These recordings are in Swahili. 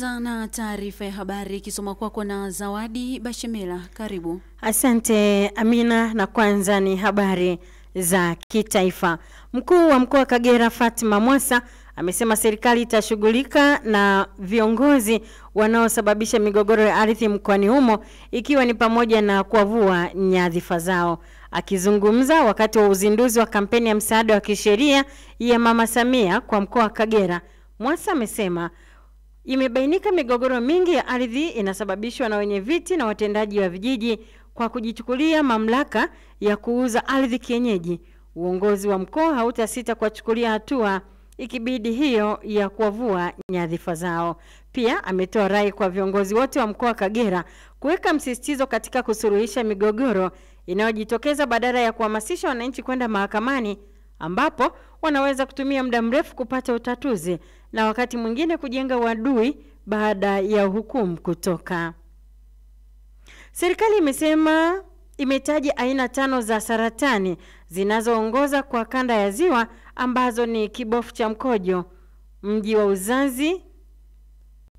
Tunaanza na taarifa ya habari ikisoma kwako na Zawadi Bashemela. Karibu. Asante Amina, na kwanza ni habari za kitaifa. Mkuu wa mkoa wa Kagera Fatima Mwasa amesema serikali itashughulika na viongozi wanaosababisha migogoro ya ardhi mkoani humo, ikiwa ni pamoja na kuwavua nyadhifa zao. Akizungumza wakati wa uzinduzi wa kampeni ya msaada wa kisheria ya Mama Samia kwa mkoa wa Kagera, Mwasa amesema imebainika migogoro mingi ya ardhi inasababishwa na wenye viti na watendaji wa vijiji kwa kujichukulia mamlaka ya kuuza ardhi kienyeji. Uongozi wa mkoa hautasita kuwachukulia hatua ikibidi hiyo ya kuwavua nyadhifa zao. Pia ametoa rai kwa viongozi wote wa mkoa wa Kagera kuweka msisitizo katika kusuluhisha migogoro inayojitokeza badala ya kuhamasisha wananchi kwenda mahakamani, ambapo wanaweza kutumia muda mrefu kupata utatuzi na wakati mwingine kujenga uadui baada ya hukumu kutoka. Serikali imesema imetaja aina 5 za saratani zinazoongoza kwa kanda ya Ziwa, ambazo ni kibofu cha mkojo, mji wa uzazi,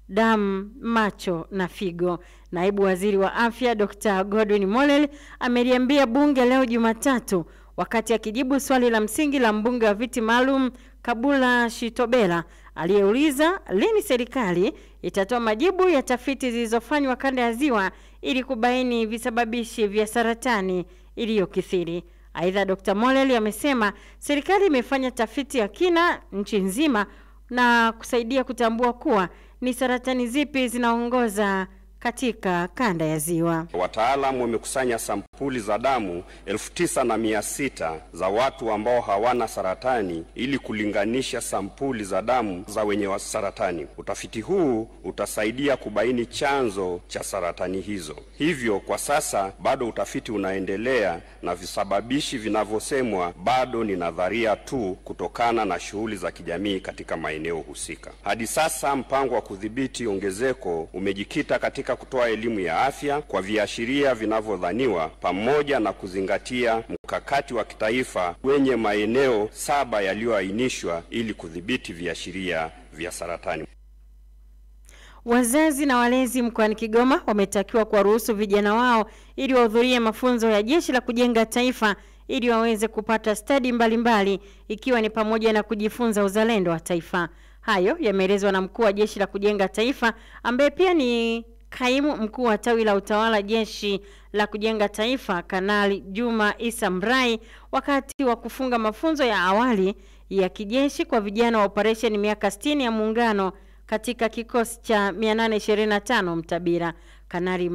damu, macho na figo. Naibu Waziri wa Afya Dr. Godwin Mollel ameliambia bunge leo Jumatatu wakati akijibu swali la msingi la mbunge wa viti maalum Kabula Shitobela aliyeuliza lini serikali itatoa majibu ya tafiti zilizofanywa kanda ya Ziwa ili kubaini visababishi vya saratani iliyokithiri. Aidha, Dr. Mollel amesema serikali imefanya tafiti ya kina nchi nzima na kusaidia kutambua kuwa ni saratani zipi zinaongoza katika kanda ya Ziwa. Wataalamu wamekusanya sampuli za damu 9,600 za watu ambao hawana saratani ili kulinganisha sampuli za damu za wenye saratani. Utafiti huu utasaidia kubaini chanzo cha saratani hizo. Hivyo kwa sasa bado utafiti unaendelea na visababishi vinavyosemwa bado ni nadharia tu kutokana na shughuli za kijamii katika maeneo husika. Hadi sasa mpango wa kudhibiti ongezeko umejikita katika kutoa elimu ya afya kwa viashiria vinavyodhaniwa pamoja na kuzingatia mkakati wa kitaifa wenye maeneo 7 yaliyoainishwa ili kudhibiti viashiria vya saratani. Wazazi na walezi mkoani Kigoma wametakiwa kuwaruhusu vijana wao ili wahudhurie mafunzo ya Jeshi la Kujenga Taifa ili waweze kupata stadi mbalimbali, ikiwa ni pamoja na kujifunza uzalendo wa taifa. Hayo yameelezwa na mkuu wa Jeshi la Kujenga Taifa ambaye pia ni kaimu mkuu wa tawi la utawala Jeshi la Kujenga Taifa, Kanali Juma Isa Mrai, wakati wa kufunga mafunzo ya awali ya kijeshi kwa vijana wa operation miaka 60 ya muungano katika kikosi cha 825 Mtabira. Kanali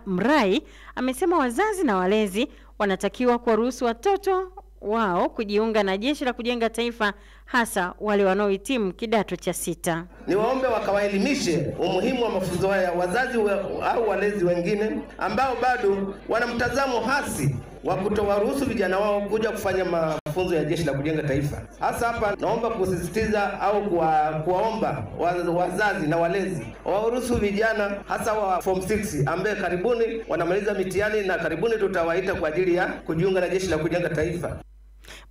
Mrai amesema wazazi na walezi wanatakiwa kuwaruhusu watoto wao kujiunga na Jeshi la Kujenga Taifa, hasa wale wanaohitimu kidato cha 6. Niwaombe wakawaelimishe umuhimu wa mafunzo haya wazazi au walezi wengine ambao bado wana mtazamo hasi wa kutowaruhusu vijana wao kuja kufanya mafunzo ya Jeshi la Kujenga Taifa. Hasa hapa naomba kusisitiza au kuwaomba wazazi na walezi waruhusu vijana hasa wa form 6 ambaye karibuni wanamaliza mitihani na karibuni tutawaita kwa ajili ya kujiunga na Jeshi la Kujenga Taifa.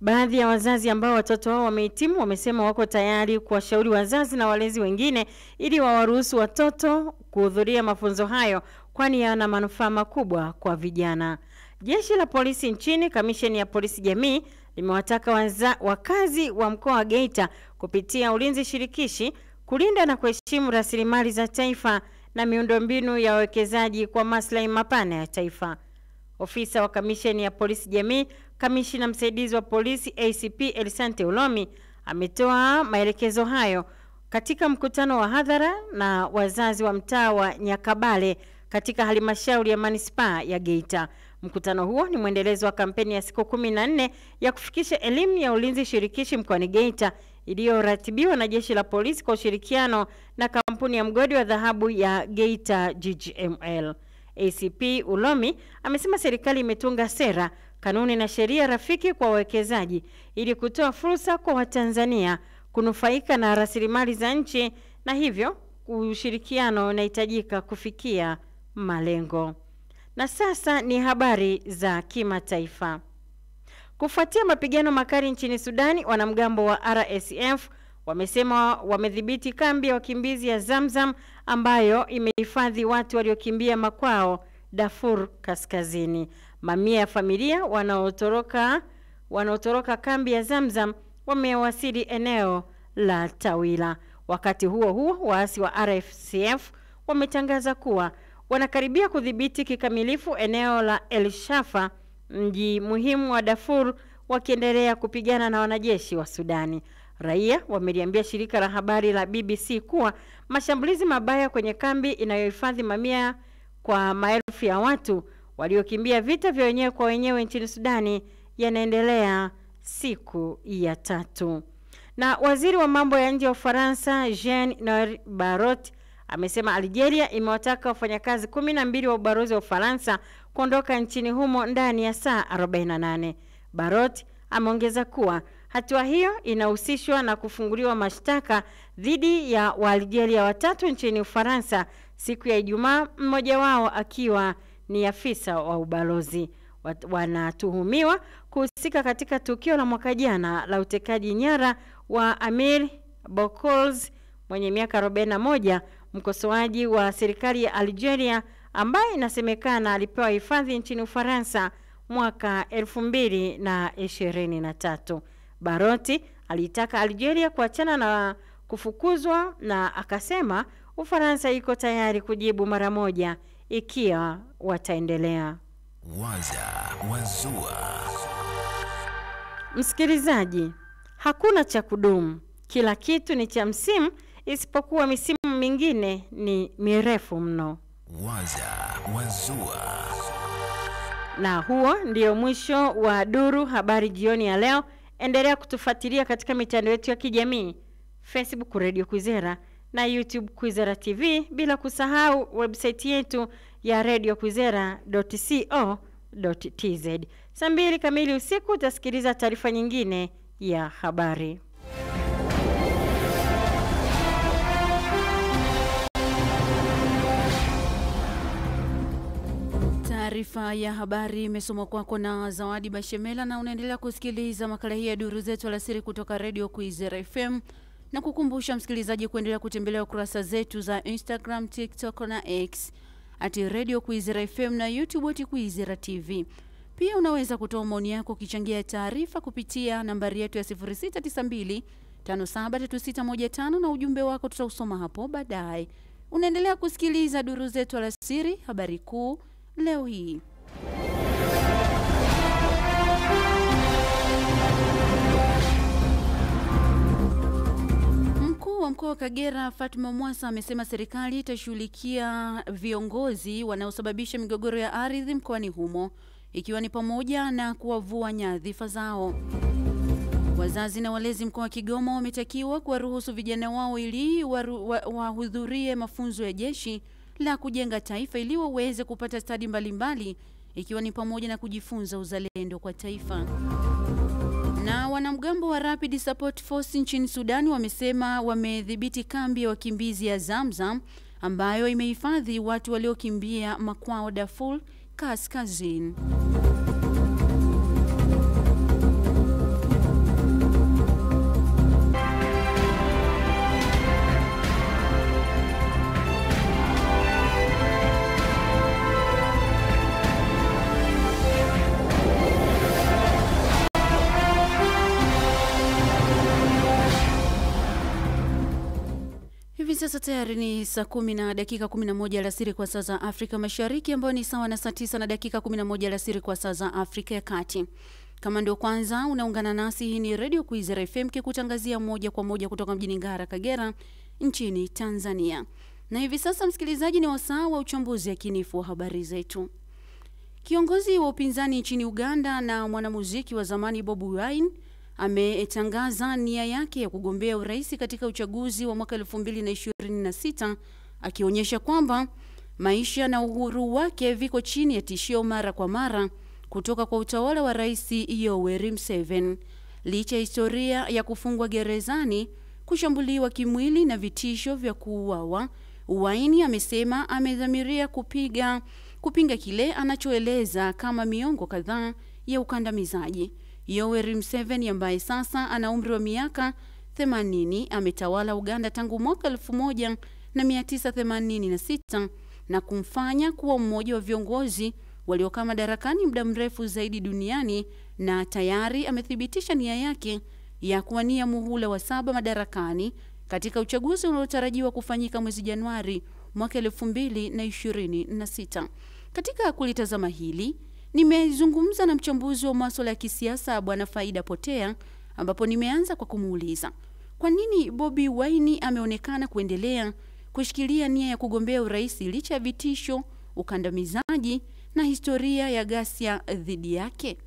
Baadhi ya wazazi ambao watoto wao wamehitimu wamesema wako tayari kuwashauri wazazi na walezi wengine ili wawaruhusu watoto kuhudhuria mafunzo hayo, kwani yana manufaa makubwa kwa vijana. Jeshi la polisi nchini, kamisheni ya polisi jamii, limewataka wakazi wa mkoa wa Geita kupitia ulinzi shirikishi kulinda na kuheshimu rasilimali za taifa na miundombinu ya wawekezaji kwa maslahi mapana ya taifa. Ofisa wa kamisheni ya polisi jamii, kamishina msaidizi wa polisi ACP Elisante Ulomi, ametoa maelekezo hayo katika mkutano wa hadhara na wazazi wa mtaa wa Nyakabale katika halmashauri ya manispaa ya Geita. Mkutano huo ni mwendelezo wa kampeni ya siku 14 ya kufikisha elimu ya ulinzi shirikishi mkoani Geita iliyoratibiwa na Jeshi la Polisi kwa ushirikiano na kampuni ya mgodi wa dhahabu ya Geita GGML. ACP Ulomi amesema serikali imetunga sera, kanuni na sheria rafiki kwa wawekezaji ili kutoa fursa kwa Watanzania kunufaika na rasilimali za nchi, na hivyo ushirikiano unahitajika kufikia malengo. Na sasa ni habari za kimataifa. Kufuatia mapigano makali nchini Sudani, wanamgambo wa RSF wamesema wamedhibiti kambi ya wakimbizi ya Zamzam ambayo imehifadhi watu waliokimbia makwao Darfur Kaskazini. Mamia ya familia wanaotoroka kambi ya Zamzam wamewasili eneo la Tawila. Wakati huo huo, waasi wa RFCF wametangaza kuwa wanakaribia kudhibiti kikamilifu eneo la El Shafa, mji muhimu wa Darfur, wakiendelea kupigana na wanajeshi wa Sudani. Raia wameliambia shirika la habari la BBC kuwa mashambulizi mabaya kwenye kambi inayohifadhi mamia kwa maelfu ya watu waliokimbia vita vya wenyewe kwa wenyewe nchini Sudani yanaendelea siku ya 3. Na waziri wa mambo ya nje wa Ufaransa Jean-Noël Barrot amesema Algeria imewataka wafanyakazi 12 wa ubalozi wa Ufaransa kuondoka nchini humo ndani ya saa 48. Barrot ameongeza kuwa hatua hiyo inahusishwa na kufunguliwa mashtaka dhidi ya Waalgeria 3 nchini Ufaransa siku ya Ijumaa, mmoja wao akiwa ni afisa wa ubalozi. Wanatuhumiwa kuhusika katika tukio la mwaka jana la utekaji nyara wa Amir Bokols mwenye miaka 41, mkosoaji wa serikali ya Algeria ambaye inasemekana alipewa hifadhi nchini Ufaransa mwaka 2023. Baroti alitaka Algeria kuachana na kufukuzwa na akasema Ufaransa iko tayari kujibu mara moja ikiwa wataendelea. Wazua. Msikilizaji, hakuna cha kudumu. Kila kitu ni cha msimu, isipokuwa misimu mingine ni mirefu mno. Wazua. Na huo ndio mwisho wa Duru Habari jioni ya leo. Endelea kutufuatilia katika mitandao yetu ya kijamii, Facebook Radio Kwizera na YouTube Kwizera TV, bila kusahau website yetu ya radiokwizera.co.tz. Saa 2 kamili usiku utasikiliza taarifa nyingine ya habari. Taarifa ya habari imesomwa kwako na Zawadi Bashemela, na unaendelea kusikiliza makala hii ya Duru Zetu Alasiri kutoka Radio Kwizera FM, na kukumbusha msikilizaji kuendelea kutembelea kurasa zetu za Instagram, TikTok na X @Radio Kwizera FM na YouTube @Kwizera TV. Pia unaweza kutoa maoni yako ukichangia taarifa kupitia nambari yetu ya 0692 573615 na ujumbe wako tutausoma hapo baadaye. Unaendelea kusikiliza Duru Zetu Alasiri, habari kuu leo hii. Mkuu wa mkoa wa Kagera Fatma Mwasa amesema serikali itashughulikia viongozi wanaosababisha migogoro ya ardhi mkoani humo, ikiwa ni pamoja na kuwavua nyadhifa zao. Wazazi na walezi mkoa wa Kigoma wametakiwa kuwaruhusu vijana wao ili wahudhurie mafunzo ya jeshi la kujenga taifa ili waweze kupata stadi mbalimbali, ikiwa ni pamoja na kujifunza uzalendo kwa taifa. Na wanamgambo wa Rapid Support Force nchini Sudani wamesema wamedhibiti kambi ya wakimbizi ya Zamzam ambayo imehifadhi watu waliokimbia makwao Darfur Kaskazini. Hivi sasa tayari ni saa 10 na dakika 11 alasiri kwa saa za Afrika Mashariki, ambayo ni sawa na saa 9 na dakika 11 alasiri kwa saa za Afrika ya Kati. Kama ndio kwanza unaungana nasi, hii ni Radio Kwizera FM kikutangazia moja kwa moja kutoka mjini Ngara, Kagera, nchini Tanzania. Na hivi sasa msikilizaji, ni wasaa wa uchambuzi yakinifu wa habari zetu. Kiongozi wa upinzani nchini Uganda na mwanamuziki wa zamani Bobi Wine ametangaza nia yake ya kugombea urais katika uchaguzi wa mwaka 2026, akionyesha kwamba maisha na uhuru wake viko chini ya tishio mara kwa mara kutoka kwa utawala wa Rais Yoweri Museveni. Licha ya historia ya kufungwa gerezani, kushambuliwa kimwili na vitisho vya kuuawa, Wine amesema amedhamiria kupinga kile anachoeleza kama miongo kadhaa ya ukandamizaji. Yoweri Museveni ambaye sasa ana umri wa miaka 80 ametawala Uganda tangu mwaka 1986 na kumfanya kuwa mmoja wa viongozi waliokaa madarakani muda mrefu zaidi duniani, na tayari amethibitisha nia yake ya kuwania muhula wa 7 madarakani katika uchaguzi unaotarajiwa kufanyika mwezi Januari mwaka 2026. Katika kulitazama hili, nimezungumza na mchambuzi wa masuala ya kisiasa Bwana Faida Potea, ambapo nimeanza kwa kumuuliza kwa nini Bobi Wine ameonekana kuendelea kushikilia nia ya kugombea urais licha ya vitisho, ukandamizaji na historia ya ghasia dhidi yake.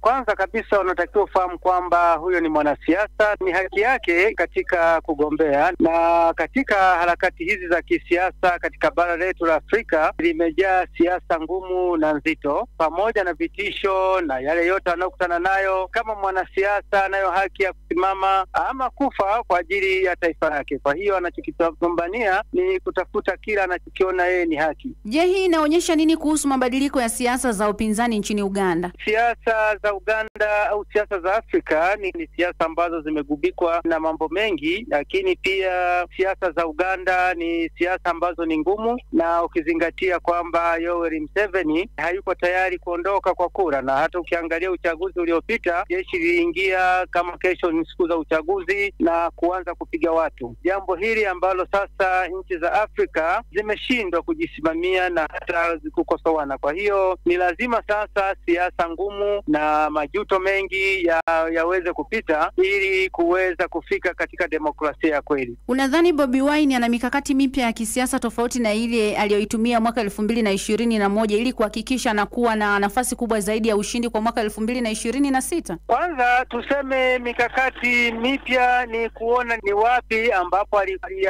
Kwanza kabisa unatakiwa ufahamu kwamba huyo ni mwanasiasa, ni haki yake katika kugombea, na katika harakati hizi za kisiasa katika bara letu la Afrika limejaa siasa ngumu na nzito, pamoja na vitisho na yale yote anayokutana nayo. Kama mwanasiasa anayo haki ya kusimama ama kufa kwa ajili ya taifa lake. Kwa hiyo anachokigombania ni kutafuta kila anachokiona yeye ni haki. Je, hii inaonyesha nini kuhusu mabadiliko ya siasa za upinzani nchini Uganda? Siasa za Uganda au siasa za Afrika ni siasa ambazo zimegubikwa na mambo mengi, lakini pia siasa za Uganda ni siasa ambazo ni ngumu, na ukizingatia kwamba Yoweri Museveni hayuko tayari kuondoka kwa kura, na hata ukiangalia uchaguzi uliopita jeshi liliingia kama kesho ni siku za uchaguzi na kuanza kupiga watu. Jambo hili ambalo sasa nchi za Afrika zimeshindwa kujisimamia na hata kukosoana. Kwa hiyo ni lazima sasa siasa ngumu na majuto mengi yaweze kupita ili kuweza kufika katika demokrasia ya kweli. Unadhani Bobi Wine ana mikakati mipya ya kisiasa tofauti na ile aliyoitumia mwaka 2021 ili kuhakikisha anakuwa na nafasi kubwa zaidi ya ushindi kwa mwaka 2026? Kwanza tuseme mikakati mipya ni kuona ni wapi ambapo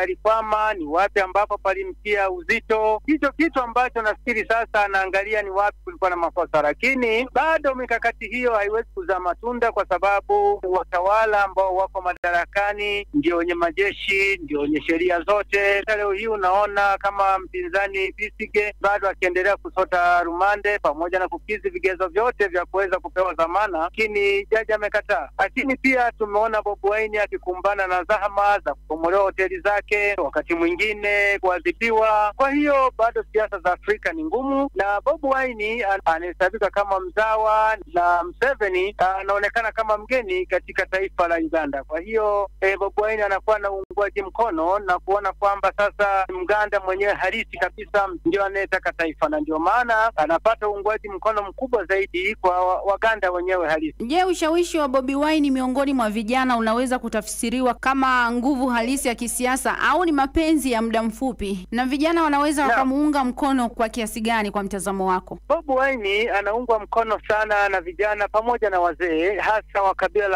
alikwama, ni wapi ambapo palimtia uzito. Hicho kitu ambacho nafikiri sasa anaangalia ni wapi kulikuwa na makosa, lakini bado mikakati hiyo haiwezi kuzaa matunda kwa sababu watawala ambao wako madarakani ndio wenye majeshi, ndio wenye sheria zote. Leo hii unaona kama mpinzani Besigye bado akiendelea kusota rumande pamoja na kukizi vigezo vyote vya kuweza kupewa dhamana, lakini jaji amekataa. Lakini pia tumeona Bobi Wine akikumbana na zahama za kubomolewa hoteli zake, wakati mwingine kuadhibiwa. Kwa hiyo bado siasa za Afrika ni ngumu, na Bobi Wine anahesabika kama mzawa na Museveni anaonekana kama mgeni katika taifa la Uganda. Kwa hiyo Bobi Wine anakuwa na uungwaji mkono na kuona kwamba sasa Mganda mwenyewe halisi kabisa ndio anayetaka taifa, na ndio maana anapata uungwaji mkono mkubwa zaidi kwa Waganda wenyewe halisi. Je, ushawishi wa Bobi Wine miongoni mwa vijana unaweza kutafsiriwa kama nguvu halisi ya kisiasa au ni mapenzi ya muda mfupi, na vijana wanaweza wakamuunga mkono kwa kiasi gani kwa mtazamo wako? Bobi Wine anaungwa mkono sana na vijana pamoja na wazee, hasa wa kabila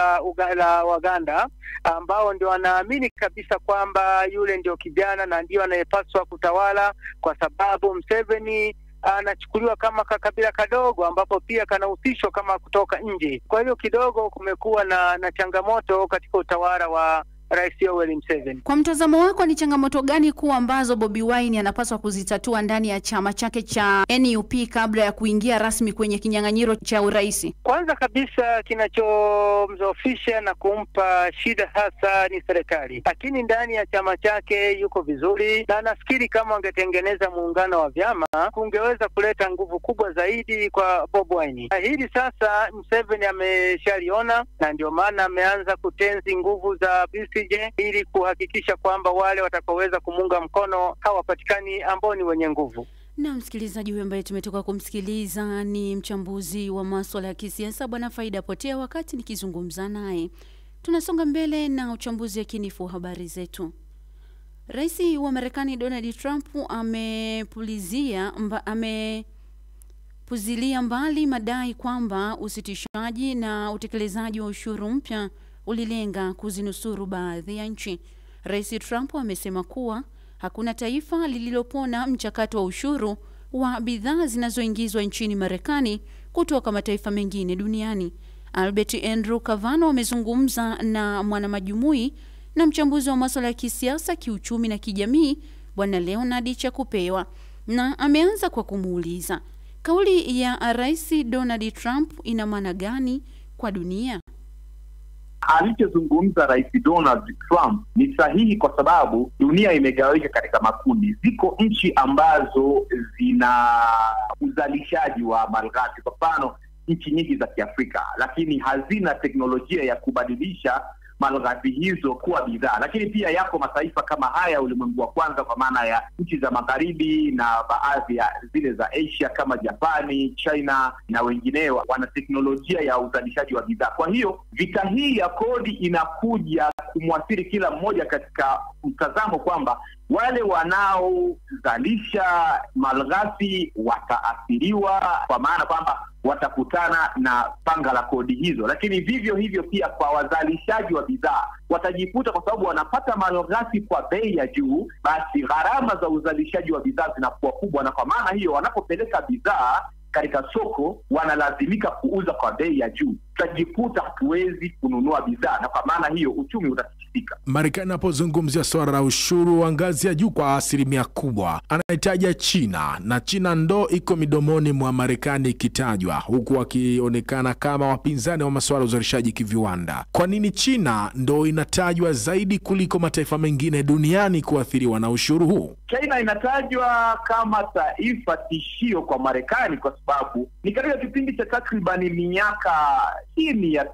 la Waganda ambao ndio wanaamini kabisa kwamba yule ndio kijana na ndio anayepaswa kutawala, kwa sababu Museveni anachukuliwa kama kabila kadogo ambapo pia kanahusishwa kama kutoka nje. Kwa hiyo kidogo kumekuwa na changamoto katika utawala wa Rais Yoweri Museveni. Kwa mtazamo wako, ni changamoto gani kuu ambazo Bobi Wine anapaswa kuzitatua ndani ya chama chake cha NUP kabla ya kuingia rasmi kwenye kinyang'anyiro cha urais? Kwanza kabisa kinachomzofisha na kumpa shida hasa ni serikali, lakini ndani ya chama chake yuko vizuri, na nafikiri kama wangetengeneza muungano wa vyama kungeweza kuleta nguvu kubwa zaidi kwa Bobi Wine. Hili sasa Museveni ameshaliona, na ndio maana ameanza kutenzi nguvu za ili kuhakikisha kwamba wale watakaoweza kumunga mkono hawapatikani ambao ni wenye nguvu. Na msikilizaji huyu ambaye tumetoka kumsikiliza ni mchambuzi wa masuala ya kisiasa Bwana Faida Potea. Wakati nikizungumza naye, tunasonga mbele na uchambuzi wa kinifu habari zetu. Rais wa Marekani Donald Trump amepuzilia mbali madai kwamba usitishaji na utekelezaji wa ushuru mpya ulilenga kuzinusuru baadhi ya nchi. Rais Trump amesema kuwa hakuna taifa lililopona mchakato wa ushuru wa bidhaa zinazoingizwa nchini Marekani kutoka mataifa mengine duniani. Albert Andrew Kavano amezungumza na mwanamajumui na mchambuzi wa masuala ya kisiasa, kiuchumi na kijamii Bwana Leonard Chakupewa, na ameanza kwa kumuuliza kauli ya Rais Donald Trump ina maana gani kwa dunia? Alichozungumza Rais Donald Trump ni sahihi, kwa sababu dunia imegawika katika makundi. Ziko nchi ambazo zina uzalishaji wa malighafi, kwa mfano nchi nyingi za Kiafrika, lakini hazina teknolojia ya kubadilisha malighafi hizo kuwa bidhaa. Lakini pia yako mataifa kama haya ulimwengu wa kwanza, kwa maana ya nchi za magharibi na baadhi ya zile za Asia kama Japani, China na wengineo, wana teknolojia ya uzalishaji wa bidhaa. Kwa hiyo vita hii ya kodi inakuja kumwathiri kila mmoja katika mtazamo kwamba wale wanaozalisha malighafi wataathiriwa, kwa maana kwamba watakutana na panga la kodi hizo. Lakini vivyo hivyo pia kwa wazalishaji wa bidhaa watajikuta, kwa sababu wanapata malighafi kwa bei ya juu, basi gharama za uzalishaji wa bidhaa zinakuwa kubwa, na kwa maana hiyo wanapopeleka bidhaa katika soko wanalazimika kuuza kwa bei ya juu. Tutajikuta hatuwezi kununua bidhaa, na kwa maana hiyo uchumi utatikisika. Marekani anapozungumzia swala la ushuru wa ngazi ya juu kwa asilimia kubwa, anahitaja China, na China ndo iko midomoni mwa Marekani ikitajwa, huku wakionekana kama wapinzani wa masuala ya uzalishaji kiviwanda. Kwa nini China ndo inatajwa zaidi kuliko mataifa mengine duniani kuathiriwa na ushuru huu? China inatajwa kama taifa tishio kwa Marekani kwa sababu ni katika kipindi cha takribani miaka chini ya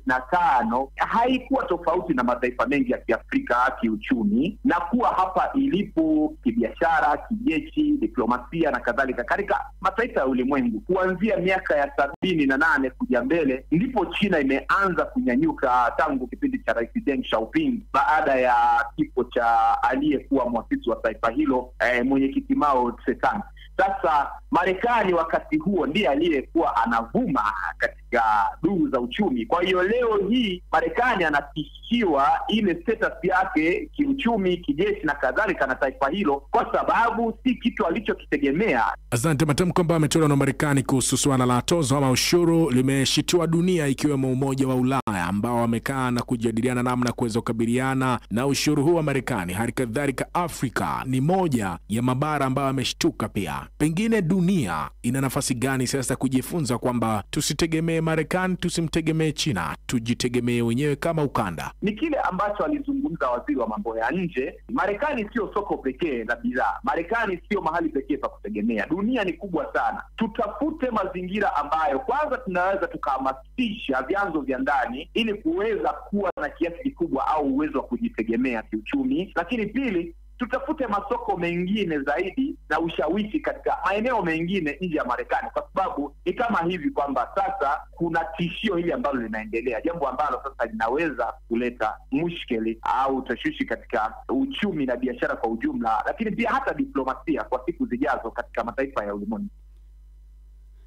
35 haikuwa tofauti na mataifa mengi ya Kiafrika kiuchumi, na kuwa hapa ilipo kibiashara, kijeshi, diplomasia na kadhalika katika mataifa ya ulimwengu. Kuanzia miaka ya 78 kuja mbele ndipo China imeanza kunyanyuka, tangu kipindi cha Rais Deng Xiaoping baada ya kifo cha aliyekuwa mwasisi wa taifa hilo mwenyekiti Mao Tse-tung. Sasa Marekani wakati huo ndiye aliyekuwa anavuma katika duru za uchumi. Kwa hiyo leo hii Marekani anatishiwa ile status yake kiuchumi, kijeshi na kadhalika na taifa hilo, kwa sababu si kitu alichokitegemea. Asante. Matamko ambayo ametolewa na Marekani kuhusu swala la tozo ama ushuru limeshitua dunia, ikiwemo Umoja wa Ulaya ambao wamekaa na kujadiliana namna kuweza kukabiliana na ushuru huu wa Marekani. Halikadhalika Afrika ni moja ya mabara ambayo ameshtuka pia. Pengine dunia ina nafasi gani sasa kujifunza kwamba tusitegemee Marekani, tusimtegemee China, tujitegemee wenyewe kama ukanda? Ni kile ambacho alizungumza waziri wa mambo ya nje. Marekani sio soko pekee la bidhaa. Marekani sio mahali pekee pa kutegemea. Dunia ni kubwa sana. Tutafute mazingira ambayo kwanza tunaweza tukahamasisha vyanzo vya ndani ili kuweza kuwa na kiasi kikubwa au uwezo wa kujitegemea kiuchumi. Lakini pili, tutafute masoko mengine zaidi na ushawishi katika maeneo mengine nje ya Marekani, kwa sababu ni kama hivi kwamba sasa kuna tishio hili ambalo linaendelea, jambo ambalo sasa linaweza kuleta mushkeli au tashwishi katika uchumi na biashara kwa ujumla, lakini pia hata diplomasia kwa siku zijazo katika mataifa ya ulimwengu.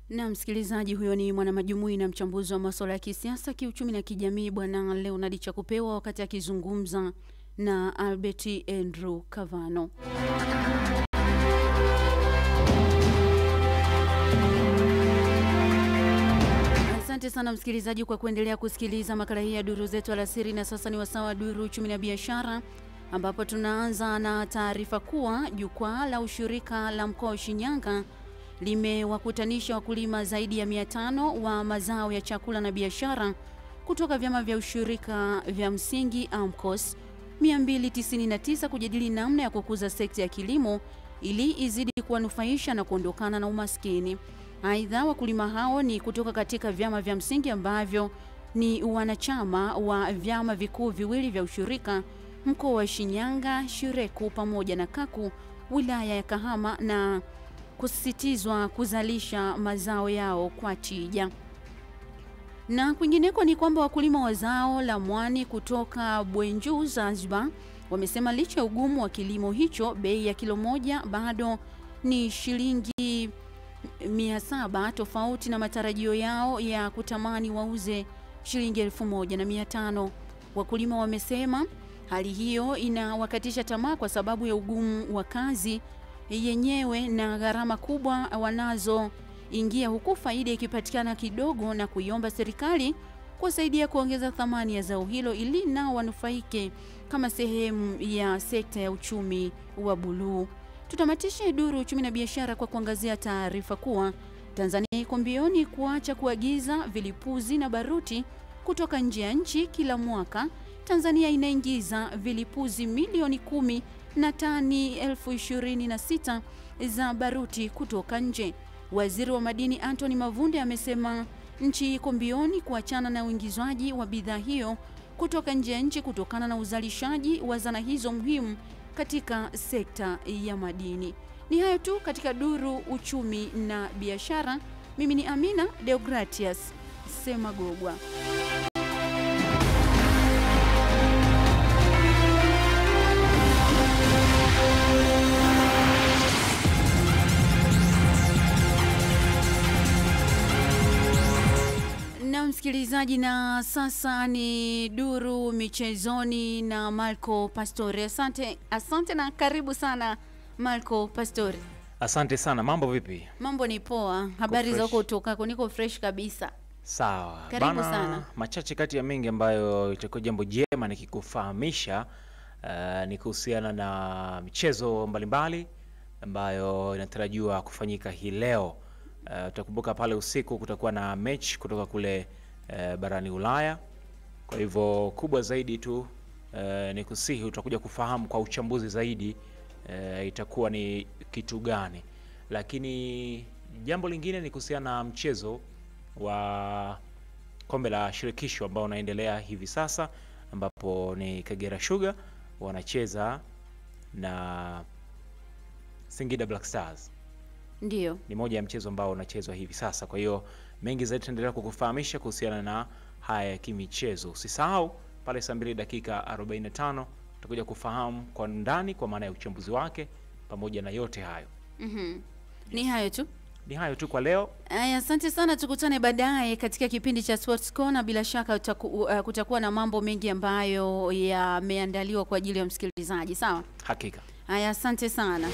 Na msikilizaji, huyo ni mwanamajumui na mchambuzi wa masuala ya kisiasa, kiuchumi na kijamii, Bwana Leonard Chakupewa, wakati akizungumza na Albert Andrew Kavano. Asante sana msikilizaji kwa kuendelea kusikiliza makala hii ya Duru Zetu Alasiri, na sasa ni wasaa wa Duru Uchumi na Biashara, ambapo tunaanza na taarifa kuwa jukwaa la ushirika la mkoa wa Shinyanga limewakutanisha wakulima zaidi ya 500 wa mazao ya chakula na biashara kutoka vyama vya ushirika vya msingi AMCOS 299 kujadili namna ya kukuza sekta ya kilimo ili izidi kuwanufaisha na kuondokana na umaskini. Aidha, wakulima hao ni kutoka katika vyama vya msingi ambavyo ni wanachama wa vyama vikuu viwili vya ushirika mkoa wa Shinyanga, Shireku pamoja na Kaku wilaya ya Kahama, na kusisitizwa kuzalisha mazao yao kwa tija. Na kwingineko ni kwamba wakulima wa zao la mwani kutoka Bwenju, Zanzibar, wamesema licha ya ugumu wa kilimo hicho, bei ya kilo moja bado ni shilingi 700, tofauti na matarajio yao ya kutamani wauze shilingi 1500. Wakulima wamesema hali hiyo inawakatisha tamaa kwa sababu ya ugumu wa kazi yenyewe na gharama kubwa wanazoingia, huku faida ikipatikana kidogo, na kuiomba serikali kusaidia kuongeza thamani ya zao hilo ili nao wanufaike kama sehemu ya sekta ya uchumi wa buluu. Tutamatishe Duru Uchumi na Biashara kwa kuangazia taarifa kuwa Tanzania iko mbioni kuacha kuagiza vilipuzi na baruti kutoka nje ya nchi kila mwaka, Tanzania inaingiza vilipuzi milioni 10 na tani 26,000 za baruti kutoka nje. Waziri wa madini Anthony Mavunde amesema nchi iko mbioni kuachana na uingizwaji wa bidhaa hiyo kutoka nje ya nchi kutokana na uzalishaji wa zana hizo muhimu katika sekta ya madini. Ni hayo tu katika duru uchumi na biashara. Mimi ni Amina Deogratias Semagogwa. Na msikilizaji, na sasa ni duru michezoni na Marco Pastore. Asante na karibu sana Marco Pastore. Asante sana. Mambo vipi? Mambo ni poa. Habari za huko kutoka? Niko fresh kabisa. Sawa. Karibu sana. Machache kati ya mengi ambayo itakuwa jambo jema nikikufahamisha ni kuhusiana na michezo mbalimbali ambayo inatarajiwa kufanyika hii leo. Utakumbuka pale usiku kutakuwa na mechi kutoka kule barani Ulaya. Kwa hivyo kubwa zaidi tu ni kusihi utakuja kufahamu kwa uchambuzi zaidi itakuwa ni kitu gani. Lakini jambo lingine ni kuhusiana na mchezo wa kombe la shirikisho ambao unaendelea hivi sasa, ambapo ni Kagera Sugar wanacheza na Singida Black Stars. Ndiyo. Ni moja ya mchezo ambao unachezwa hivi sasa. Kwa hiyo mengi zaidi tunaendelea kukufahamisha kuhusiana na haya ya kimichezo. Usisahau pale saa 2:45 tutakuja kufahamu kwa ndani kwa maana ya uchambuzi wake pamoja na yote hayo. Ni hayo tu. Ni hayo tu kwa leo. Asante sana, tukutane baadaye katika kipindi cha Sports Corner. Bila shaka kutakuwa na mambo mengi ambayo yameandaliwa kwa ajili ya msikilizaji. Sawa? Hakika. Asante sana.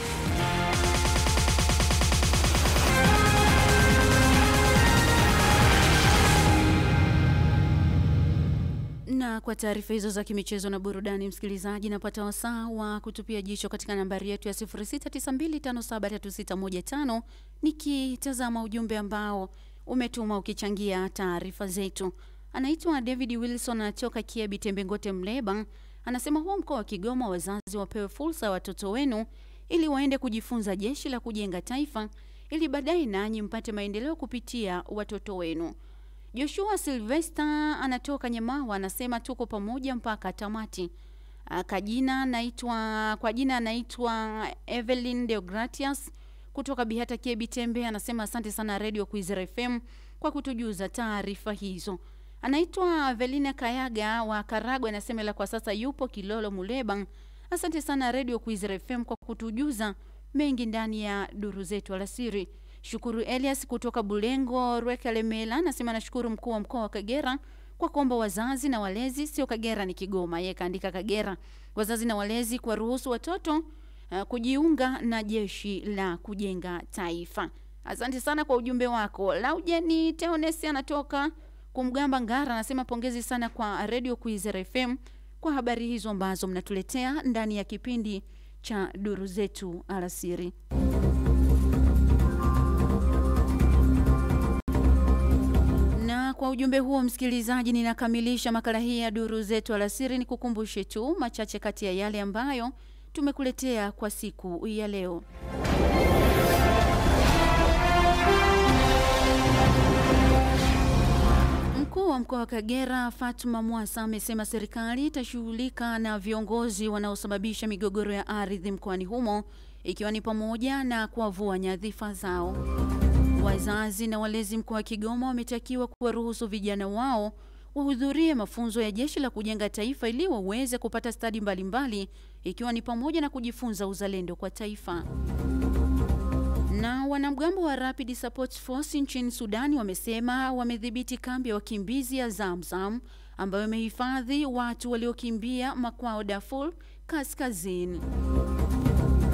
Na kwa taarifa hizo za kimichezo na burudani, msikilizaji, napata wasaa wa kutupia jicho katika nambari yetu ya 0692573615 nikitazama ujumbe ambao umetuma ukichangia taarifa zetu. Anaitwa David Wilson atoka Kiebi Tembengote Mleba. Anasema huo mkoa wa Kigoma wazazi wapewe fursa watoto wenu ili waende kujifunza jeshi la kujenga taifa ili baadaye nanyi mpate maendeleo kupitia watoto wenu. Joshua Sylvester anatoka Nyamawa anasema tuko pamoja mpaka tamati. Kwa jina anaitwa Evelyn Deogratias kutoka Bihata Kiebi Tembe, anasema asante sana Radio Kwizera FM kwa kutujuza taarifa hizo. Anaitwa Velina Kayaga wa Karagwe, anasema la kwa sasa yupo Kilolo Muleba. Asante sana Radio Kwizera FM kwa kutujuza mengi ndani ya duru zetu alasiri. Shukuru Elias kutoka Bulengo Rwekalemela anasema nashukuru mkuu wa mkoa wa Kagera kwa kuomba wazazi na walezi, sio Kagera ni Kigoma, yeye kaandika Kagera, wazazi na walezi kwa ruhusu watoto kujiunga na jeshi la kujenga taifa. Asante sana kwa ujumbe wako. Laujeni Teonesi anatoka Kumgamba Ngara anasema pongezi sana kwa Radio Kwizera FM kwa habari hizo ambazo mnatuletea ndani ya kipindi cha duru zetu alasiri. Na kwa ujumbe huo msikilizaji, ninakamilisha makala hii ya duru zetu alasiri. Nikukumbushe tu machache kati ya yale ambayo tumekuletea kwa siku ya leo. Mkuu wa mkoa wa Kagera Fatuma Mwasa amesema serikali itashughulika na viongozi wanaosababisha migogoro ya ardhi mkoani humo, ikiwa ni pamoja na kuwavua nyadhifa zao. Wazazi na walezi mkoa wa Kigoma wametakiwa kuwaruhusu vijana wao wahudhurie mafunzo ya jeshi la kujenga taifa ili waweze kupata stadi mbalimbali, ikiwa ni pamoja na kujifunza uzalendo kwa taifa. Na wanamgambo wa Rapid Support Force nchini Sudani wamesema wamedhibiti kambi ya wakimbizi ya Zamzam ambayo imehifadhi watu waliokimbia makwao Darfur Kaskazini.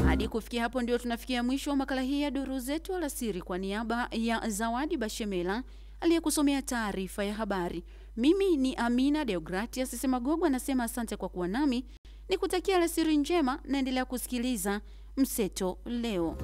Hadi kufikia hapo ndio tunafikia mwisho wa makala hii ya duru zetu alasiri. Kwa niaba ya Zawadi Bashemela aliyekusomea taarifa ya habari, mimi ni Amina Deogratias Semagogwa anasema asante kwa kuwa nami, nikutakia alasiri njema, naendelea kusikiliza Mseto Leo.